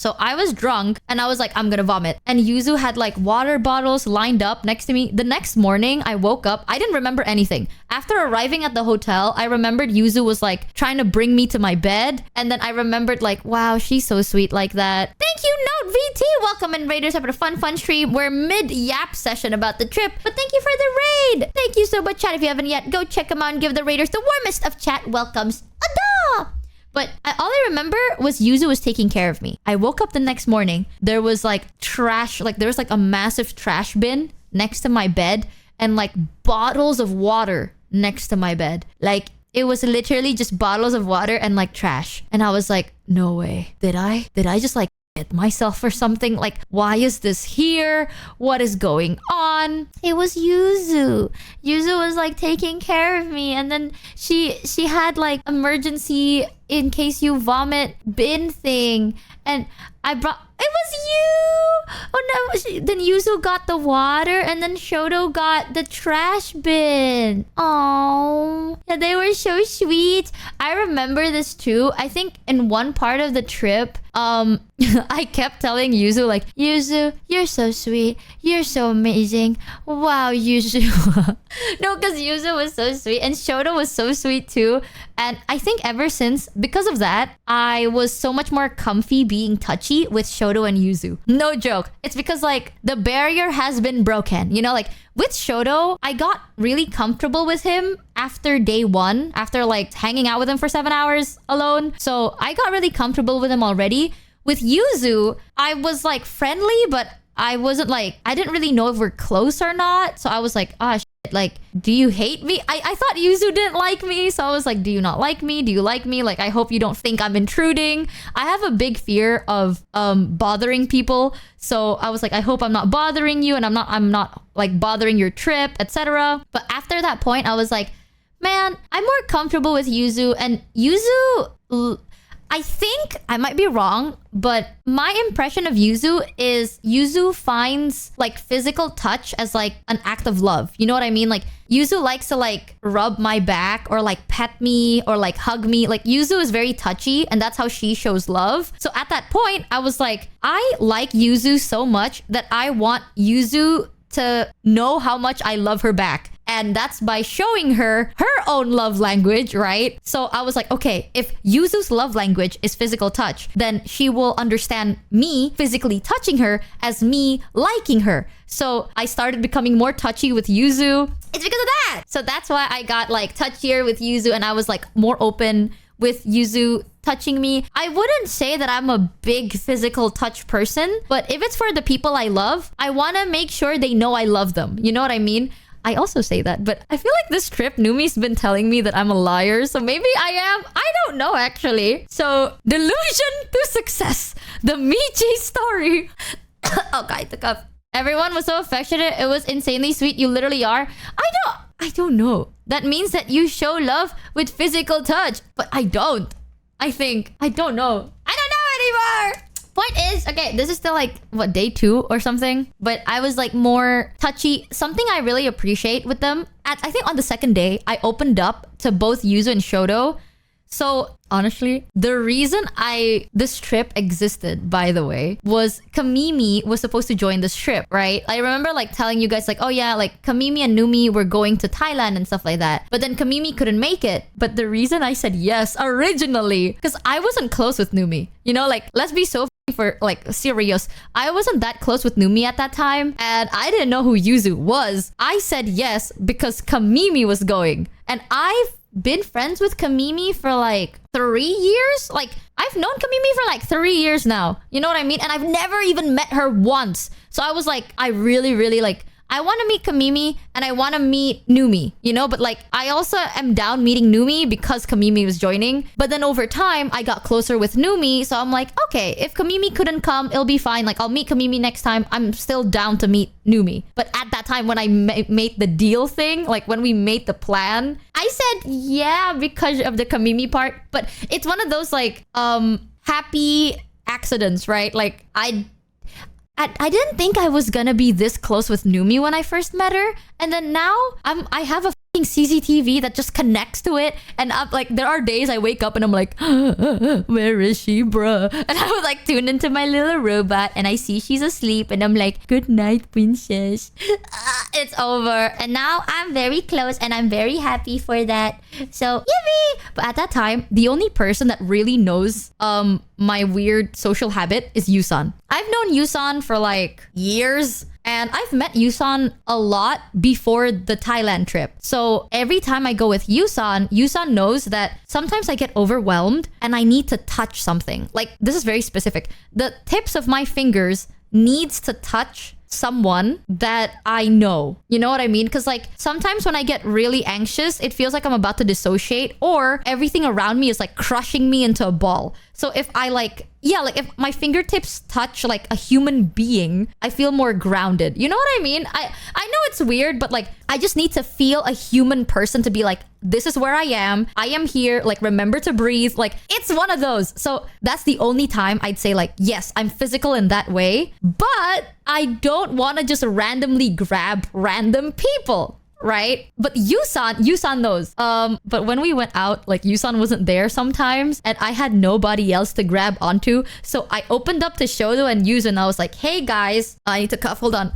So I was drunk and I was like, I'm gonna vomit. And Yuzu had like water bottles lined up next to me. The next morning, I woke up. I didn't remember anything. After arriving at the hotel, I remembered Yuzu was like trying to bring me to my bed. And then I remembered like, wow, she's so sweet like that. Thank you, Note VT. Welcome in, Raiders. Have a fun stream. We're mid-yap session about the trip. But thank you for the raid. Thank you so much, chat. If you haven't yet, go check them out and give the Raiders the warmest of chat welcomes. Ada! But all I remember was Yuzu was taking care of me. I woke up the next morning. There was like trash. Like there was like a massive trash bin next to my bed. And like bottles of water next to my bed. Like it was literally just bottles of water and like trash. And I was like, no way. Did I just like hit myself or something? Like, why is this here? What is going on? It was Yuzu. Yuzu was like taking care of me. And then she had like emergency in case you vomit bin thing. And I brought... It was you! Oh no, then Yuzu got the water and then Shoto got the trash bin. Oh, yeah, they were so sweet. I remember this too. I think in one part of the trip, I kept telling Yuzu like, Yuzu, you're so sweet. You're so amazing. Wow, Yuzu. No, because Yuzu was so sweet and Shoto was so sweet too. And I think ever since, because of that, I was so much more comfy being touchy with Shoto and Yuzu. No joke. It's because like the barrier has been broken. You know, like with Shoto, I got really comfortable with him after day one, after like hanging out with him for 7 hours alone. So I got really comfortable with him already. With Yuzu, I was like friendly, but I wasn't like, I didn't really know if we're close or not. So I was like, ah, like, do you hate me? I thought Yuzu didn't like me. So I was like, do you not like me? Do you like me? Like, I hope you don't think I'm intruding. I have a big fear of bothering people. So I was like, I hope I'm not bothering you and I'm not like bothering your trip, etc. But after that point, I was like, man, I'm more comfortable with Yuzu. And Yuzu... I think I might be wrong, but my impression of Yuzu is Yuzu finds like physical touch as like an act of love. You know what I mean? Like Yuzu likes to like rub my back or like pet me or like hug me. Like Yuzu is very touchy and that's how she shows love. So at that point, I was like, I like Yuzu so much that I want Yuzu to know how much I love her back. And that's by showing her her own love language, right? So I was like, okay, if Yuzu's love language is physical touch, then she will understand me physically touching her as me liking her. So I started becoming more touchy with Yuzu. It's because of that. So that's why I got like touchier with Yuzu and I was like more open with Yuzu touching me. I wouldn't say that I'm a big physical touch person, but if it's for the people I love, I want to make sure they know I love them. You know what I mean? I also say that, but I feel like this trip, Numi's been telling me that I'm a liar, so maybe I am. I don't know, actually. So, delusion to success. The Michi story. Oh, God, I took up. Everyone was so affectionate. It was insanely sweet. You literally are. I don't know. That means that you show love with physical touch, but I don't. I think. I don't know. I don't know anymore. Point is, okay, this is still like, what, day 2 or something? But I was like more touchy. Something I really appreciate with them, I think on the second day, I opened up to both Yuzu and Shoto. So honestly, the reason this trip existed, by the way, was Kamimi was supposed to join this trip, right? I remember like telling you guys like, oh yeah, like Kamimi and Numi were going to Thailand and stuff like that. But then Kamimi couldn't make it. But the reason I said yes originally, because I wasn't close with Numi. You know, like, let's be so for like serious. I wasn't that close with Numi at that time and I didn't know who Yuzu was. I said yes because Kamimi was going. And I've been friends with Kamimi for like 3 years. Like, I've known Kamimi for like 3 years now. You know what I mean? And I've never even met her once. So I was like, I really like, I want to meet Kamimi and I want to meet Numi, you know? But like, I also am down meeting Numi because Kamimi was joining. But then over time, I got closer with Numi. So I'm like, okay, if Kamimi couldn't come, it'll be fine. Like, I'll meet Kamimi next time. I'm still down to meet Numi. But at that time, when I made the deal thing, like when we made the plan, I said yeah because of the Kamimi part. But it's one of those like happy accidents, right? Like, I didn't think I was gonna be this close with Numi when I first met her. And then now I have a fucking CCTV that just connects to it. And I'm like, there are days I wake up and I'm like, where is she, bruh? And I would like tune into my little robot and I see she's asleep and I'm like, good night, princess. It's over. And now I'm very close and I'm very happy for that. So, yippee! But at that time, the only person that really knows my weird social habit is Yusan. I've known Yusan for like years. And I've met Yusan a lot before the Thailand trip. So every time I go with Yusan, Yusan knows that sometimes I get overwhelmed and I need to touch something. Like, this is very specific. The tips of my fingers needs to touch someone that I know. You know what I mean? Because like sometimes when I get really anxious, it feels like I'm about to dissociate or everything around me is like crushing me into a ball. So if I like, yeah, like if my fingertips touch like a human being, I feel more grounded. You know what I mean? I know it's weird, but like I just need to feel a human person to be like, this is where I am here, like remember to breathe. Like it's one of those. So that's the only time I'd say like, yes, I'm physical in that way, but I don't want to just randomly grab random people. Right? But Yusan knows. But when we went out, like Yusan wasn't there sometimes and I had nobody else to grab onto. So I opened up to Shodo and Yuzu and I was like, hey guys, I need to cough. Hold on.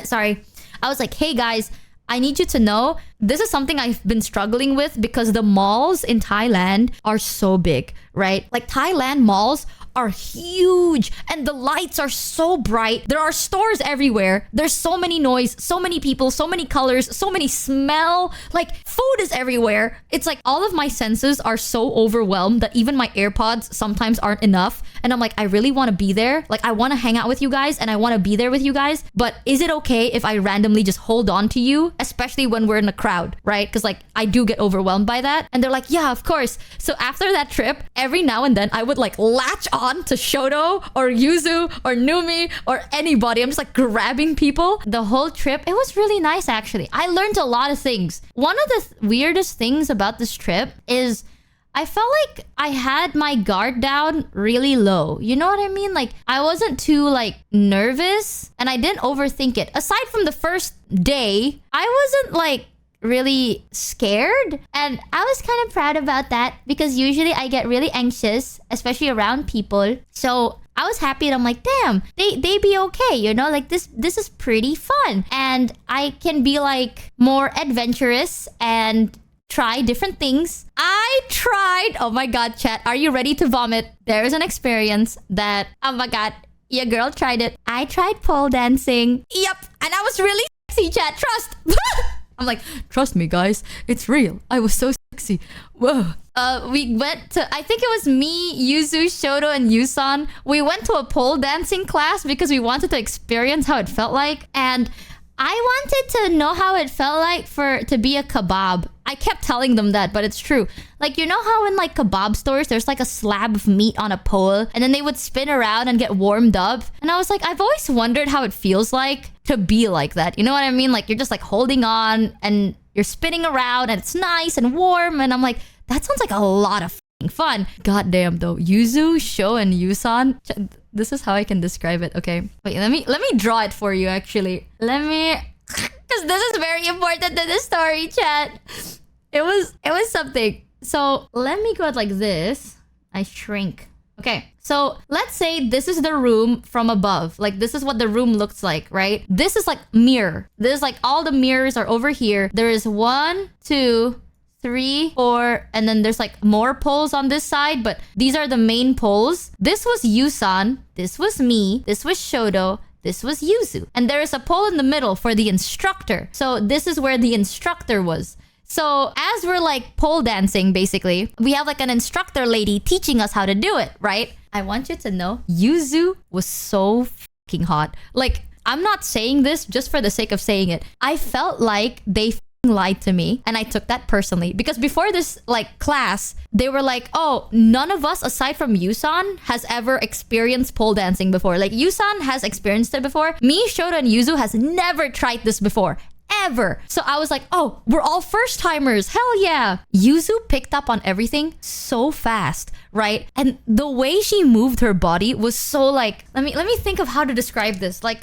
Sorry. I was like, hey guys, I need you to know this is something I've been struggling with because the malls in Thailand are so big, right? Like Thailand malls are huge and the lights are so bright. There are stores everywhere. There's so many noise, so many people, so many colors, so many smell. Like food is everywhere. It's like all of my senses are so overwhelmed that even my AirPods sometimes aren't enough. And I'm like, I really want to be there. Like I want to hang out with you guys and I want to be there with you guys. But is it okay if I randomly just hold on to you? Especially when we're in a crowd, right? Because like I do get overwhelmed by that. And they're like, yeah, of course. So after that trip, every now and then I would like latch on to Shoto or Yuzu or Numi or anybody. I'm just like grabbing people. The whole trip, it was really nice actually. I learned a lot of things. One of the weirdest things about this trip is I felt like I had my guard down really low. You know what I mean? Like I wasn't too like nervous and I didn't overthink it. Aside from the first day, I wasn't like really scared and I was kind of proud about that because usually I get really anxious, especially around people. So I was happy and I'm like, damn, they be okay, you know, like this is pretty fun and I can be like more adventurous and try different things. I tried, oh my god, chat, are you ready to vomit? There is an experience that, oh my god, your girl tried it. I tried pole dancing. Yep, and I was really sexy, chat, trust. I'm like, trust me, guys. It's real. I was so sexy. Whoa. We went to, I think it was me, Yuzu, Shoto, and Yusan. We went to a pole dancing class because we wanted to experience how it felt like. And I wanted to know how it felt like to be a kebab. I kept telling them that, but it's true. Like, you know how in like kebab stores, there's like a slab of meat on a pole and then they would spin around and get warmed up. And I was like, I've always wondered how it feels like to be like that. You know what I mean? Like you're just like holding on and you're spinning around and it's nice and warm. And I'm like, that sounds like a lot of fun. Goddamn though. Yuzu, Sho, and Yusan. This is how I can describe it. Okay. Wait, let me draw it for you actually. Because this is very important to the story, chat. It was something. So let me go out like this. I shrink. Okay. So let's say this is the room from above. Like this is what the room looks like, right? This is like mirror. This is like all the mirrors are over here. There is 1, 2, 3, 4, and then there's like more poles on this side, but these are the main poles. This was Yusan, this was me, this was Shoto, this was Yuzu. And there is a pole in the middle for the instructor. So this is where the instructor was. So as we're like pole dancing, basically, we have like an instructor lady teaching us how to do it, right? I want you to know, Yuzu was so fucking hot. Like, I'm not saying this just for the sake of saying it. I felt like they lied to me and I took that personally because before this like class they were like, oh, none of us aside from Yusan has ever experienced pole dancing before. Like Yusan has experienced it before, me, Shoto, and Yuzu has never tried this before ever. So I was like, oh, we're all first timers, hell yeah. Yuzu picked up on everything so fast, right? And the way she moved her body was so like, let me think of how to describe this, like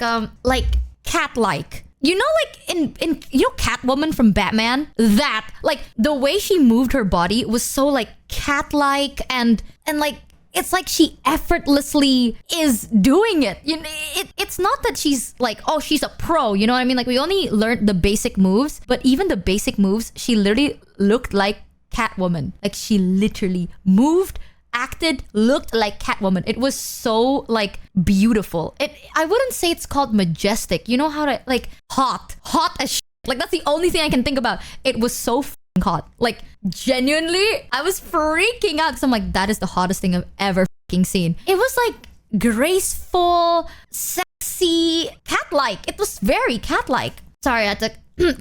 cat-like. You know, like in you know Catwoman from Batman? That, like, the way she moved her body was so like cat-like, and like it's like she effortlessly is doing it. You know, it's not that she's like, oh, she's a pro. You know what I mean? Like, we only learned the basic moves, but even the basic moves, she literally looked like Catwoman. Like, she literally moved, acted, looked like Catwoman. It was so like beautiful. I wouldn't say it's called majestic. You know how to, like, hot as shit. Like, that's the only thing I can think about. It was so hot. Like, genuinely, I was freaking out because I'm like, that is the hottest thing I've ever seen. It was like graceful, sexy, cat-like. It was very cat-like. Sorry, I had to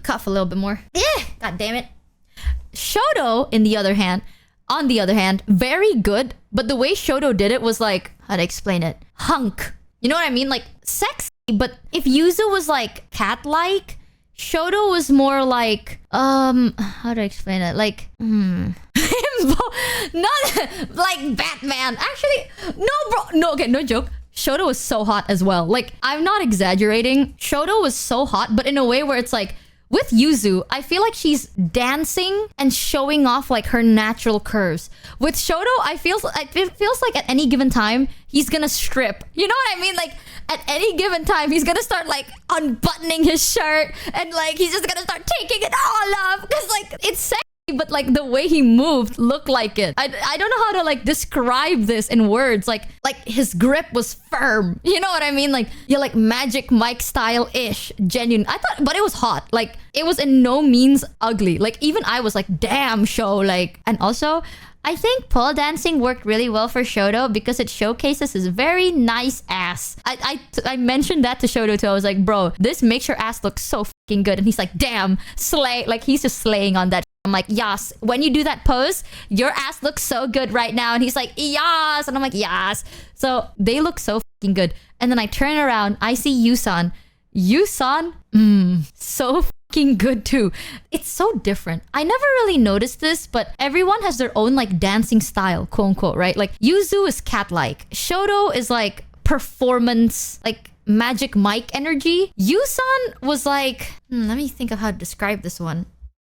cough a little bit more. God damn it. Shoto, on the other hand, very good, but the way Shoto did it was like, how to explain it? Hunk. You know what I mean? Like, sexy, but if Yuzu was like cat-like, Shoto was more like, how to explain it? Like, not like Batman. Actually, no, bro. No, okay, no joke. Shoto was so hot as well. Like, I'm not exaggerating. Shoto was so hot, but in a way where it's like, with Yuzu, I feel like she's dancing and showing off like her natural curves. With Shoto, it feels like at any given time, he's gonna strip. You know what I mean? Like, at any given time, he's gonna start like unbuttoning his shirt, and like he's just gonna start taking it all off. Because like, it's sexy, but like the way he moved looked like it. I don't know how to like describe this in words. Like his grip was firm. You know what I mean? Like, yeah, like Magic Mike style-ish. Genuine. I thought, but it was hot. Like, it was in no means ugly. Like, even I was like, damn, show. Like, and also, I think pole dancing worked really well for Shoto because it showcases his very nice ass. I mentioned that to Shoto too. I was like, bro, this makes your ass look so fucking good. And he's like, damn, slay. Like, he's just slaying on that. I'm like, yas, when you do that pose, your ass looks so good right now. And he's like, yas. And I'm like, yas. So they look so fucking good. And then I turn around, I see Yusan. So fucking good too. It's so different. I never really noticed this, but everyone has their own like dancing style, quote unquote, right? Like, Yuzu is cat-like. Shoto is like performance, like Magic Mike energy. Yusan was like, let me think of how to describe this one.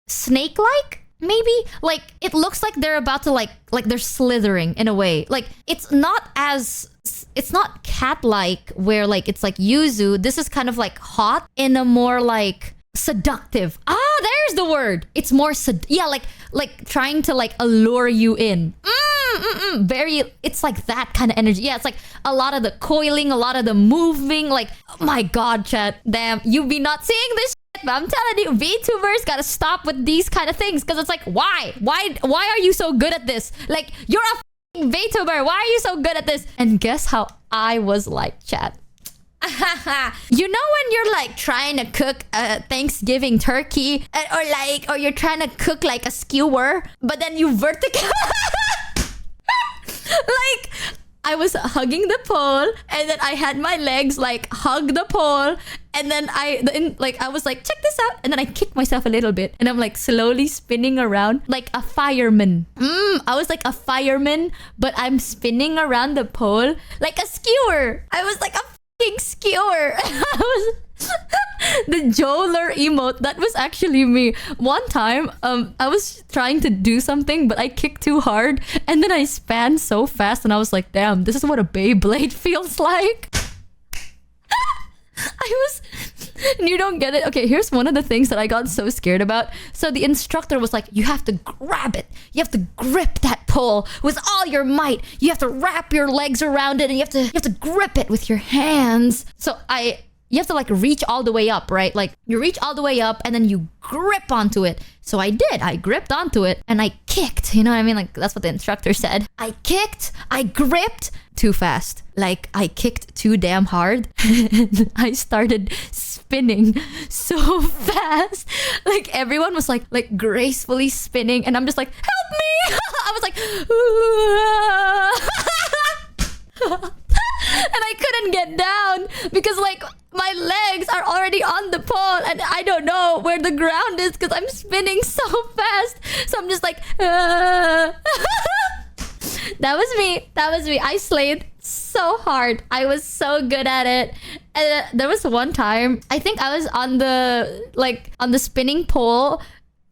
Snake-like, maybe? Like, it looks like they're about to like they're slithering in a way. Like, it's not cat-like where like it's like Yuzu. This is kind of like hot in a more like seductive. There's the word. It's more like trying to like allure you in. Very, it's like that kind of energy. Yeah, it's like a lot of the coiling, a lot of the moving. Like, oh my god, chat, damn, you be not seeing this shit, but I'm telling you, VTubers gotta stop with these kind of things, because it's like, why are you so good at this? Like, you're a VTuber, why are you so good at this? And guess how I was like, chat. You know when you're like trying to cook a Thanksgiving turkey, or you're trying to cook like a skewer, but then you vertical like, I was hugging the pole, and then I had my legs like hug the pole, and then I was like, check this out, and then I kicked myself a little bit, and I'm like slowly spinning around like a fireman. I was like a fireman, but I'm spinning around the pole like a skewer. I was like a fucking skewer. I was the Joler emote. That was actually me. One time, I was trying to do something, but I kicked too hard, and then I span so fast, and I was like, damn, this is what a Beyblade feels like. You don't get it. Okay, here's one of the things that I got so scared about. So the instructor was like, you have to grab it. You have to grip that pole with all your might. You have to wrap your legs around it, and you have to grip it with your hands. So you have to like reach all the way up, right? Like, you reach all the way up and then you grip onto it. So I did. I gripped onto it and I kicked. You know what I mean? Like, that's what the instructor said. I kicked. I gripped too fast. Like, I kicked too damn hard. And I started spinning so fast. Like, everyone was like gracefully spinning, and I'm just like, help me. I was like, and I couldn't get down because like my legs are already on the pole, and I don't know where the ground is because I'm spinning so fast. So I'm just like, that was me. I slayed. so hard. I was so good at it. And there was one time, I think I was on the spinning pole,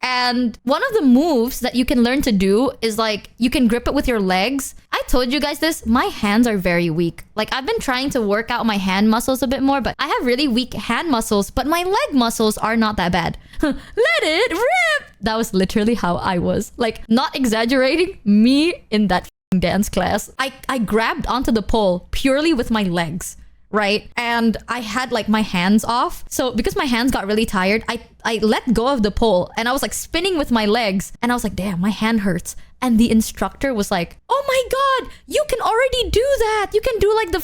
and one of the moves that you can learn to do is like you can grip it with your legs. I told you guys this, my hands are very weak. Like I've been trying to work out my hand muscles a bit more, but I have really weak hand muscles, but my leg muscles are not that bad. Let it rip! That was literally how I was. Like, not exaggerating, me in that dance class. I grabbed onto the pole purely with my legs, right? And I had like my hands off. So because my hands got really tired, I let go of the pole and I was like spinning with my legs. And I was like, damn, my hand hurts. And the instructor was like, oh my God, you can already do that. You can do like the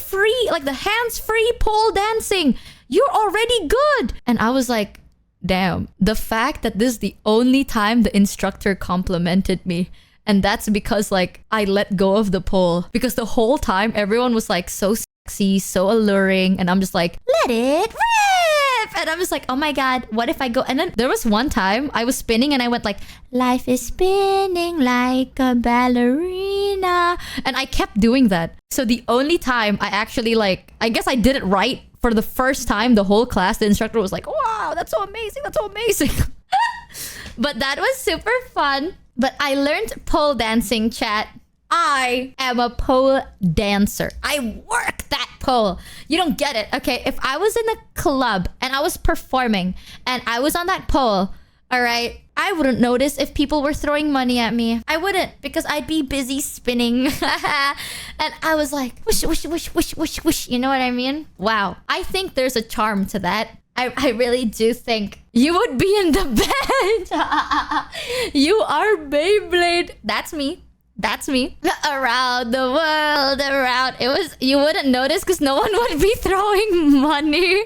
hands-free pole dancing. You're already good. And I was like, damn, the fact that this is the only time the instructor complimented me. And that's because like I let go of the pole, because the whole time everyone was like so sexy, so alluring. And I'm just like, let it rip. And I'm just like, oh my God, what if I go? And then there was one time I was spinning and I went like, life is spinning like a ballerina. And I kept doing that. So the only time I actually like, I guess I did it right for the first time, the whole class, the instructor was like, wow, that's so amazing. That's so amazing. But that was super fun. But I learned pole dancing, chat. I am a pole dancer. I work that pole. You don't get it. Okay, if I was in a club and I was performing and I was on that pole, all right, I wouldn't notice if people were throwing money at me. I wouldn't, because I'd be busy spinning. And I was like, whoosh, whoosh, whoosh, whoosh, whoosh, whoosh. You know what I mean? Wow. I think there's a charm to that. I really do think you would be in the bed. You are Beyblade. That's me. That's me. Around the world, around. It was, you wouldn't notice because no one would be throwing money.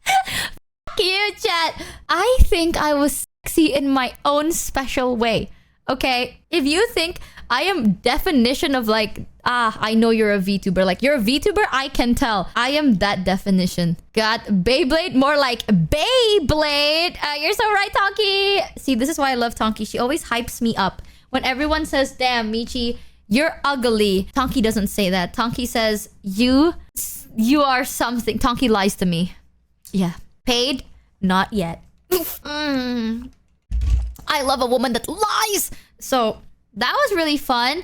Fuck you, chat. I think I was sexy in my own special way. Okay? If you think I am definition of like, I know you're a VTuber. Like, you're a VTuber? I can tell. I am that definition. Got Beyblade? More like Beyblade. You're so right, Tonki. See, this is why I love Tonki. She always hypes me up. When everyone says, damn, Michi, you're ugly. Tonki doesn't say that. Tonki says, you are something. Tonki lies to me. Yeah. Paid? Not yet. I love a woman that lies. So that was really fun.